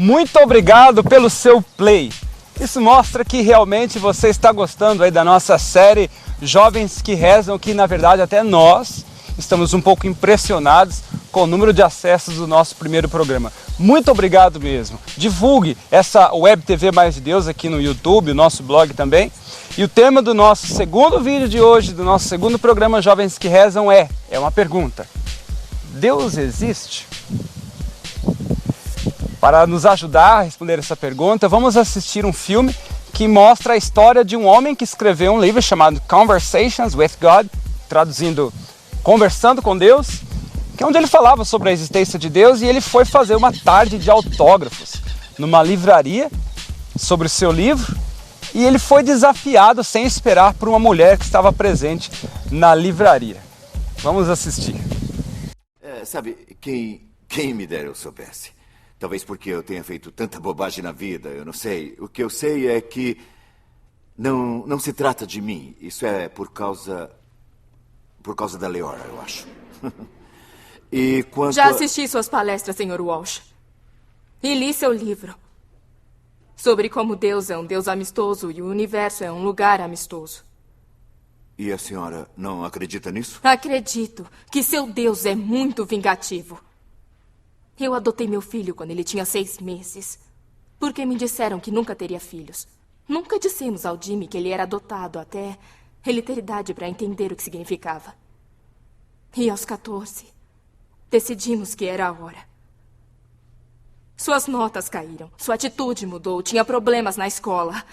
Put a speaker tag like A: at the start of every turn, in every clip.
A: Muito obrigado pelo seu play. Isso mostra que realmente você está gostando aí da nossa série Jovens que Rezam, que na verdade até nós estamos um pouco impressionados com o número de acessos do nosso primeiro programa. Muito obrigado mesmo. Divulgue essa Web TV Mais de Deus aqui no YouTube, o nosso blog também. E o tema do nosso segundo vídeo de hoje, do nosso segundo programa Jovens que Rezam é uma pergunta: Deus existe? Para nos ajudar a responder essa pergunta, vamos assistir um filme que mostra a história de um homem que escreveu um livro chamado Conversations with God, traduzindo Conversando com Deus, que é onde ele falava sobre a existência de Deus, e ele foi fazer uma tarde de autógrafos numa livraria sobre o seu livro, e ele foi desafiado sem esperar por uma mulher que estava presente na livraria. Vamos assistir.
B: Sabe, quem me dera eu soubesse. Talvez porque eu tenha feito tanta bobagem na vida, eu não sei. O que eu sei é que não se trata de mim. Isso é por causa da Leora, eu acho. E quanto
C: Já assisti suas palestras, Sr. Walsh. E li seu livro. Sobre como Deus é um Deus amistoso e o universo é um lugar amistoso.
B: E a senhora não acredita nisso?
C: Acredito que seu Deus é muito vingativo. Eu adotei meu filho quando ele tinha 6 meses. Porque me disseram que nunca teria filhos. Nunca dissemos ao Jimmy que ele era adotado até ele ter idade para entender o que significava. E aos 14, decidimos que era a hora. Suas notas caíram, sua atitude mudou, tinha problemas na escola.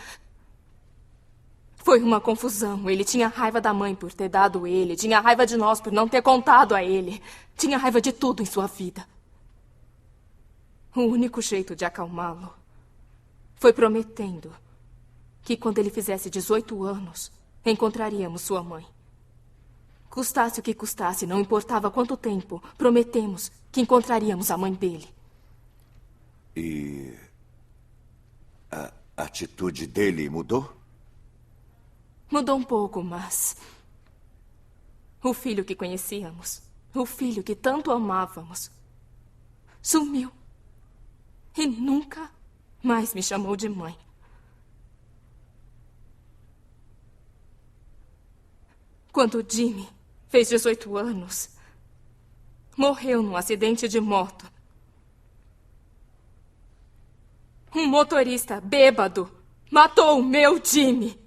C: Foi uma confusão. Ele tinha raiva da mãe por ter dado ele, tinha raiva de nós por não ter contado a ele, tinha raiva de tudo em sua vida. O único jeito de acalmá-lo foi prometendo que quando ele fizesse 18 anos, encontraríamos sua mãe. Custasse o que custasse, não importava quanto tempo, prometemos que encontraríamos a mãe dele.
B: E a atitude dele mudou?
C: Mudou um pouco, mas o filho que conhecíamos, o filho que tanto amávamos, sumiu. E nunca mais me chamou de mãe. Quando Jimmy fez 18 anos, morreu num acidente de moto. Um motorista bêbado matou o meu Jimmy.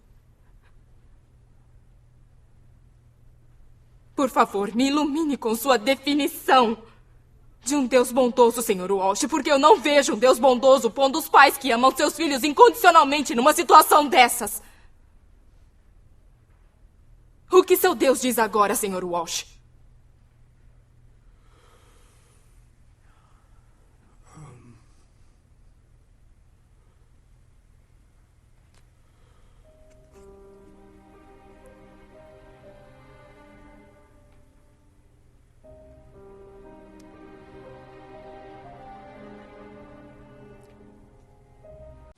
C: Por favor, me ilumine com sua definição de um Deus bondoso, Sr. Walsh, porque eu não vejo um Deus bondoso pondo os pais que amam seus filhos incondicionalmente numa situação dessas. O que seu Deus diz agora, Sr. Walsh?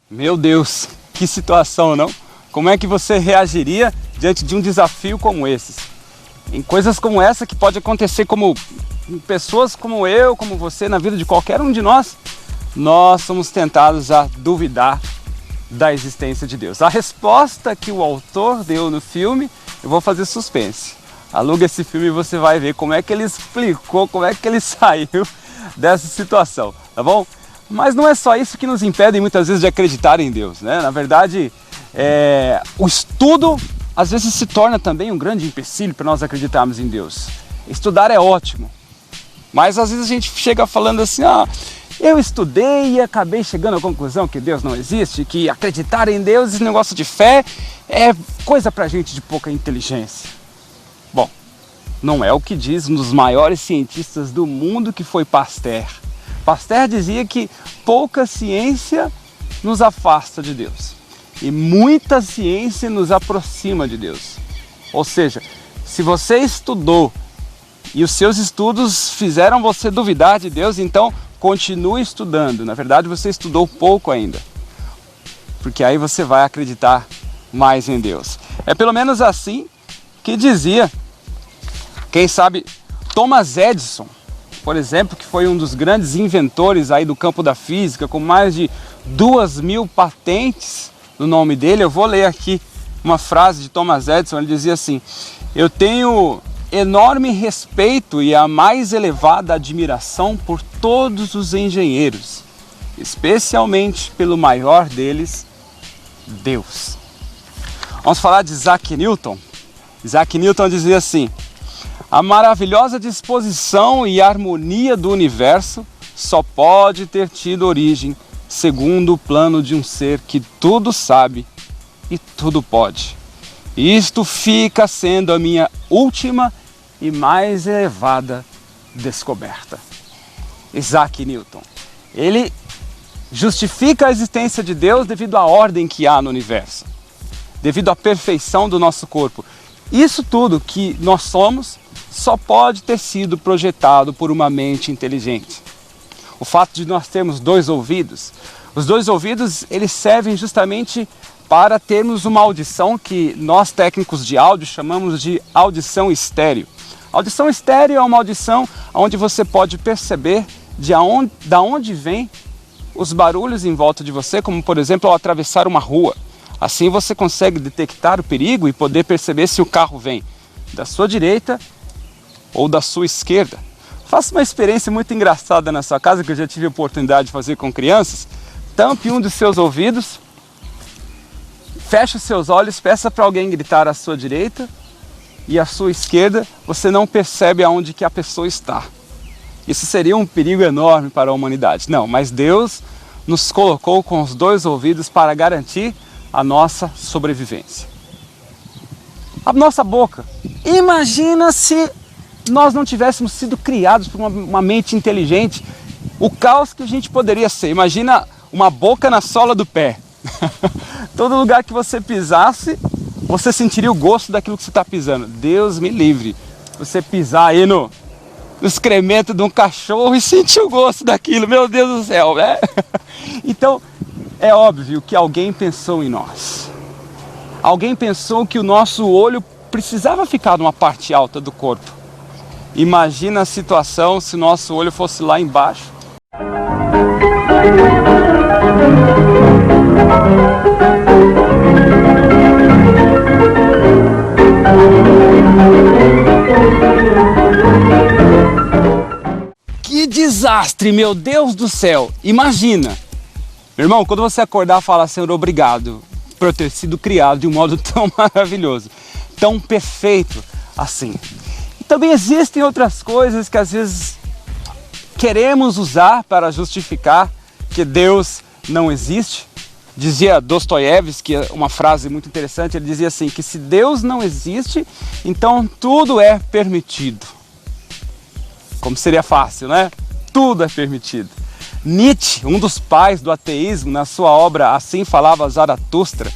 A: Meu Deus, que situação, não? Como é que você reagiria diante de um desafio como esses? Em coisas como essa que pode acontecer como pessoas como eu, como você, na vida de qualquer um de nós, nós somos tentados a duvidar da existência de Deus. A resposta que o autor deu no filme, eu vou fazer suspense. Aluga esse filme e você vai ver como é que ele explicou, como é que ele saiu dessa situação, tá bom? Mas não é só isso que nos impede muitas vezes de acreditar em Deus, né? Na verdade, o estudo às vezes se torna também um grande empecilho para nós acreditarmos em Deus. Estudar é ótimo, mas às vezes a gente chega falando assim: eu estudei e acabei chegando à conclusão que Deus não existe, que acreditar em Deus, esse negócio de fé, é coisa para gente de pouca inteligência. Bom, não é o que diz um dos maiores cientistas do mundo, que foi Pasteur. Pasteur dizia que pouca ciência nos afasta de Deus e muita ciência nos aproxima de Deus. Ou seja, se você estudou e os seus estudos fizeram você duvidar de Deus, então continue estudando. Na verdade, você estudou pouco ainda, porque aí você vai acreditar mais em Deus. É pelo menos assim que dizia, quem sabe, Thomas Edison. por exemplo, que foi um dos grandes inventores aí do campo da física, com mais de 2.000 patentes no nome dele. Eu vou ler aqui uma frase de Thomas Edison. Ele dizia assim: eu tenho enorme respeito e a mais elevada admiração por todos os engenheiros, especialmente pelo maior deles, Deus. Vamos falar de Isaac Newton. Isaac Newton dizia assim: a maravilhosa disposição e harmonia do universo só pode ter tido origem segundo o plano de um ser que tudo sabe e tudo pode. Isto fica sendo a minha última e mais elevada descoberta. Isaac Newton. Ele justifica a existência de Deus devido à ordem que há no universo, devido à perfeição do nosso corpo. Isso tudo que nós somos só pode ter sido projetado por uma mente inteligente. O fato de nós termos dois ouvidos, os dois ouvidos, eles servem justamente para termos uma audição que nós técnicos de áudio chamamos de audição estéreo. Audição estéreo é uma audição onde você pode perceber da onde vem os barulhos em volta de você, como por exemplo ao atravessar uma rua. Assim você consegue detectar o perigo e poder perceber se o carro vem da sua direita ou da sua esquerda. Faça uma experiência muito engraçada na sua casa, que eu já tive a oportunidade de fazer com crianças. Tampe um dos seus ouvidos, feche os seus olhos, peça para alguém gritar à sua direita e à sua esquerda, você não percebe aonde que a pessoa está. Isso seria um perigo enorme para a humanidade. Não, mas Deus nos colocou com os dois ouvidos para garantir a nossa sobrevivência. A nossa boca. Imagina se nós não tivéssemos sido criados por uma mente inteligente, o caos que a gente poderia ser. Imagina uma boca na sola do pé. Todo lugar que você pisasse, você sentiria o gosto daquilo que você está pisando. Deus me livre. Você pisar aí no excremento de um cachorro e sentir o gosto daquilo. Meu Deus do céu, né? Então, é óbvio que alguém pensou em nós. Alguém pensou que o nosso olho precisava ficar numa parte alta do corpo. Imagina a situação se nosso olho fosse lá embaixo. Que desastre, meu Deus do céu! Imagina! Meu irmão, quando você acordar, fala: Senhor, obrigado por eu ter sido criado de um modo tão maravilhoso, tão perfeito assim. E também existem outras coisas que às vezes queremos usar para justificar que Deus não existe. Dizia Dostoiévski, uma frase muito interessante, ele dizia assim, que se Deus não existe, então tudo é permitido. Como seria fácil, né? Tudo é permitido. Nietzsche, um dos pais do ateísmo, na sua obra Assim Falava Zaratustra,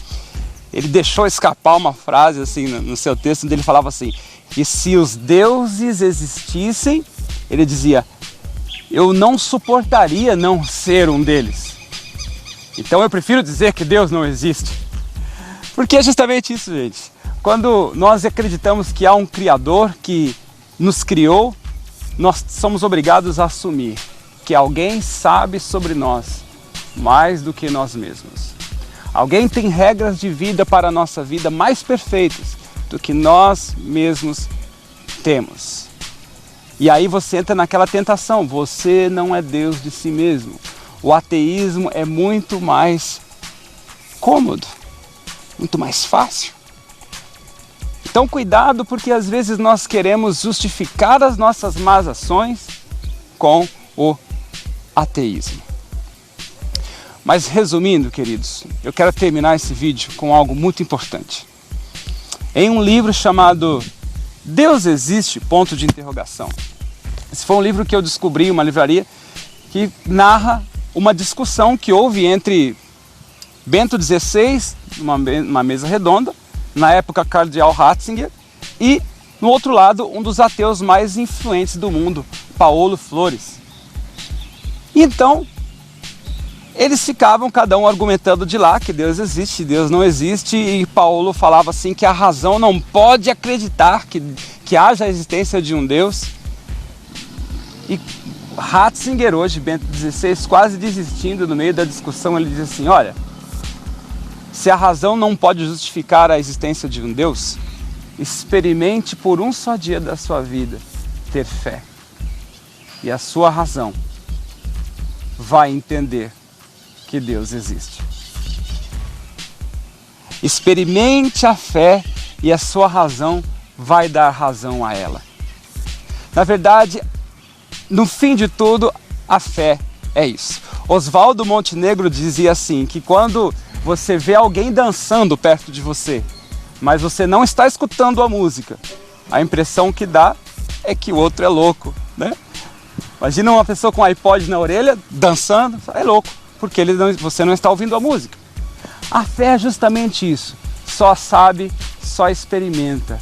A: ele deixou escapar uma frase assim no seu texto, onde ele falava assim, que se os deuses existissem, ele dizia, eu não suportaria não ser um deles. Então eu prefiro dizer que Deus não existe. Porque é justamente isso, gente. Quando nós acreditamos que há um Criador que nos criou, nós somos obrigados a assumir que alguém sabe sobre nós mais do que nós mesmos. Alguém tem regras de vida para a nossa vida mais perfeitas do que nós mesmos temos. E aí você entra naquela tentação, você não é Deus de si mesmo. O ateísmo é muito mais cômodo, muito mais fácil. Então cuidado, porque às vezes nós queremos justificar as nossas más ações com o ateísmo. Mas resumindo, queridos, eu quero terminar esse vídeo com algo muito importante. Em um livro chamado Deus Existe? Ponto de interrogação. Esse foi um livro que eu descobri em uma livraria que narra uma discussão que houve entre Bento XVI, numa mesa redonda, na época Cardeal Ratzinger, e no outro lado um dos ateus mais influentes do mundo, Paulo Flores. E então eles ficavam cada um argumentando de lá que Deus existe, Deus não existe, e Paulo falava assim que a razão não pode acreditar que haja a existência de um Deus. E Ratzinger, hoje, Bento XVI, quase desistindo no meio da discussão, ele diz assim, olha, se a razão não pode justificar a existência de um Deus, experimente por um só dia da sua vida ter fé. E a sua razão vai entender que Deus existe. Experimente a fé e a sua razão vai dar razão a ela. Na verdade, no fim de tudo, a fé é isso. Oswaldo Montenegro dizia assim, que quando você vê alguém dançando perto de você, mas você não está escutando a música, a impressão que dá é que o outro é louco, né? Imagina uma pessoa com um iPod na orelha, dançando, é louco, porque você não está ouvindo a música. A fé é justamente isso, só sabe, só experimenta,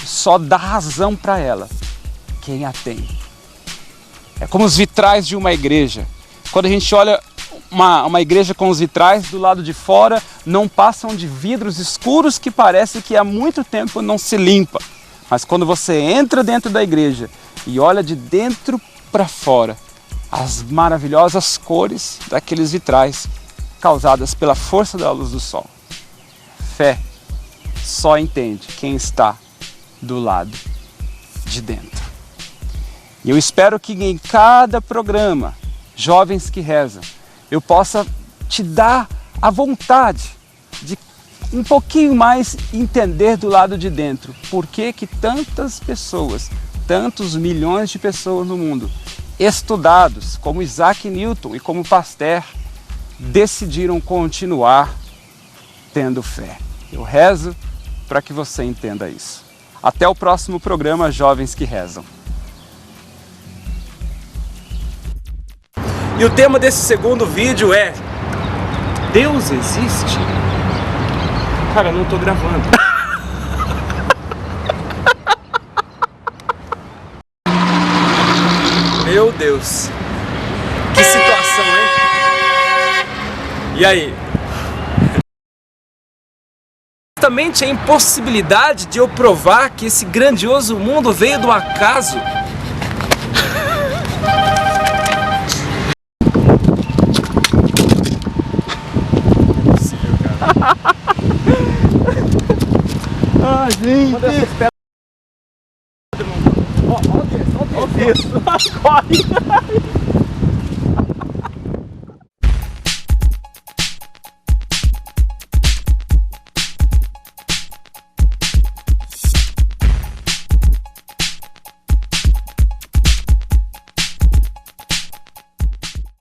A: só dá razão para ela, quem a tem. É como os vitrais de uma igreja. Quando a gente olha uma igreja com os vitrais do lado de fora, não passam de vidros escuros que parece que há muito tempo não se limpa. Mas quando você entra dentro da igreja e olha de dentro para fora, as maravilhosas cores daqueles vitrais causadas pela força da luz do sol. Fé só entende quem está do lado de dentro. E eu espero que em cada programa, Jovens que Rezam, eu possa te dar a vontade de um pouquinho mais entender do lado de dentro. Por que que tantas pessoas, tantos milhões de pessoas no mundo, estudados como Isaac Newton e como Pasteur, decidiram continuar tendo fé. Eu rezo para que você entenda isso. Até o próximo programa Jovens que Rezam. E o tema desse segundo vídeo é: Deus existe? Cara, eu não tô gravando. Meu Deus. Que situação, hein? E aí? Justamente a impossibilidade de eu provar que esse grandioso mundo veio do acaso.
D: Ah, gente! Olha isso! Corre!